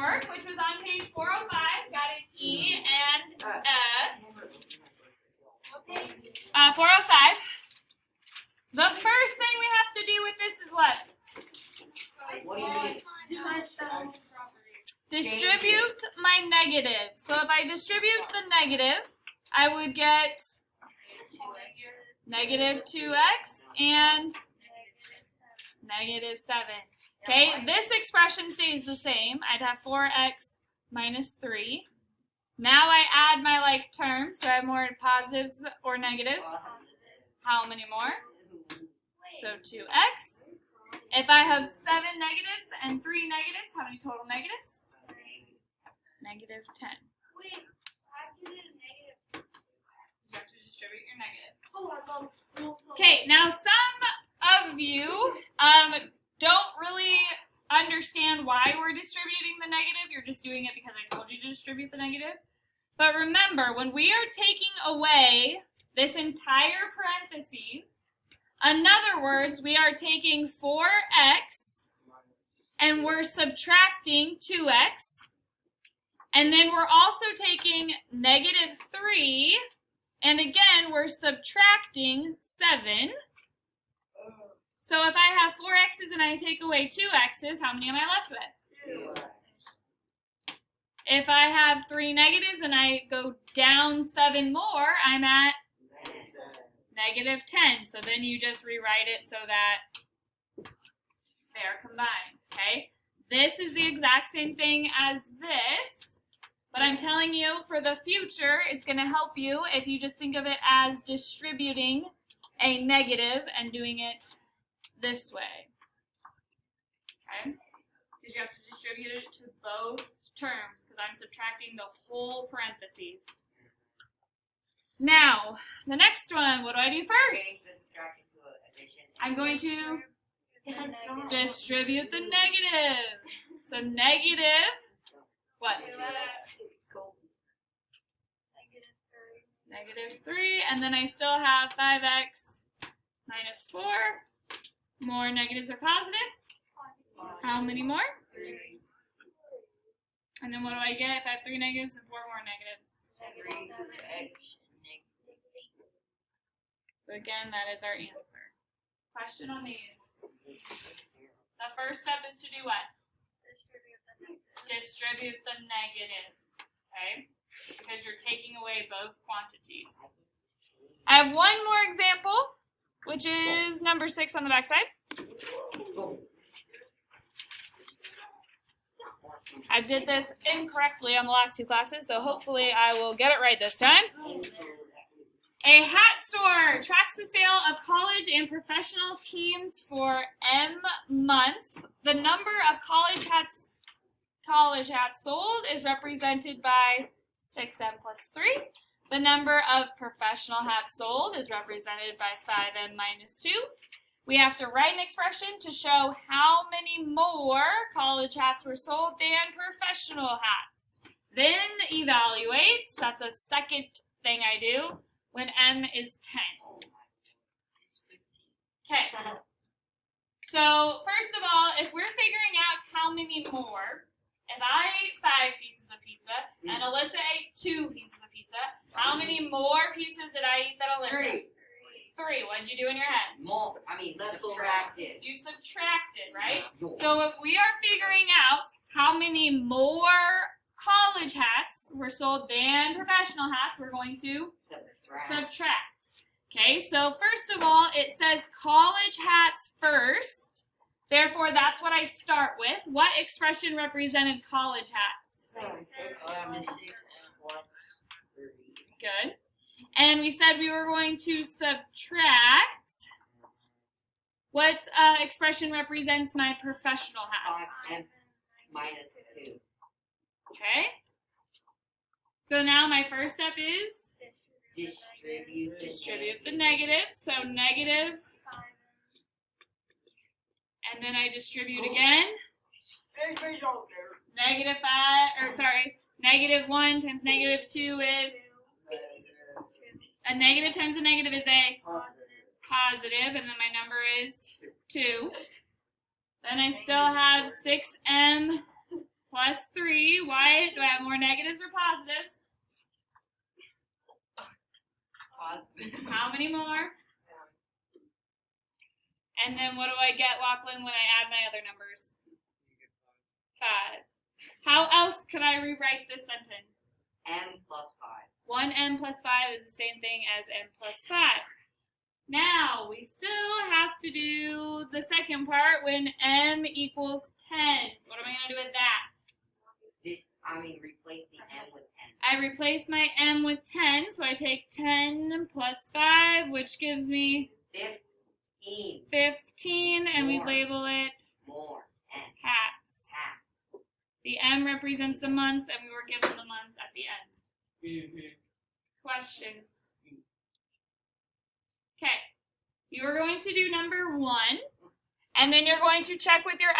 work, which was on page 405. Got an E and F. 405. The first thing we have to do with this is what? What do you mean? Distribute my negative. So if I distribute the negative, I would get negative 2x and negative 7. Okay, this expression stays the same. I'd have 4x minus 3. Now I add my like terms, so I have more positives or negatives. How many more? So 2x. If I have 7 negatives and 3 negatives, how many total negatives? Negative 10. Wait, how do you get a negative? You have to distribute your negative. Okay, now some of you don't really understand why we're distributing the negative. You're just doing it because I told you to distribute the negative. But remember, when we are taking away this entire parentheses, in other words, we are taking 4x and we're subtracting 2x. And then we're also taking negative 3, and again, we're subtracting 7. So if I have 4 x's and I take away 2 x's, how many am I left with? 2. If I have 3 negatives and I go down 7 more, I'm at negative 10. So then you just rewrite it so that they're combined, okay? This is the exact same thing as this. But I'm telling you, for the future, it's going to help you if you just think of it as distributing a negative and doing it this way. Okay? Because you have to distribute it to both terms, because I'm subtracting the whole parentheses. Now, the next one, what do I do first? Change the subtraction to addition. I'm going to distribute the negative. So negative, what? Negative 3, and then I still have 5x minus 4. More negatives or positives? How many more? 3. And then what do I get if I have 3 negatives and 4 more negatives? 3x. So again, that is our answer. Question on these. The first step is to do what? Distribute the negative. Okay? Because you're taking away both quantities. I have one more example, which is number 6 on the back side. I did this incorrectly on the last 2 classes, so hopefully I will get it right this time. A hat store tracks the sale of college and professional teams for M months. The number of college hats sold is represented by 6M plus 3. The number of professional hats sold is represented by 5M minus 2. We have to write an expression to show how many more college hats were sold than professional hats. Then evaluate. That's a second thing I do when M is 10. Okay. So first of all, if we're figuring out how many more, if I ate 5 pieces of pizza and Alyssa ate 2 pieces of pizza, how many more pieces did I eat than Alyssa? 3. What did you do in your head? Subtracted. You subtracted, right? So if we are figuring out how many more college hats were sold than professional hats, we're going to subtract. Okay, so first of all, it says college hats first. Therefore, that's what I start with. What expression represented college hats? 6 plus 3. Good. And we said we were going to subtract. What expression represents my professional hats? 5m minus 2. Okay. So now my first step is distribute the negative. So negative. And then I distribute again. Negative 1 times negative 2 is a negative times a negative is a positive, and then my number is 2. Then I still have 6m plus 3. Why? Do I have more negatives or positives? Positive. How many more? And then what do I get, Lachlan, when I add my other numbers? 5. How else could I rewrite this sentence? M plus 5. 1m plus 5 is the same thing as m plus 5. Now, we still have to do the second part when m equals 10. So what am I going to do with that? Replace the M with 10. I replace my m with 10, so I take 10 plus 5, which gives me 15. 15, and we More. label it More. N. hats. Hats. The m represents the months, and we were given the months at the end. Mm-hmm. Questions? Okay, you are going to do number 1, and then you're going to check with your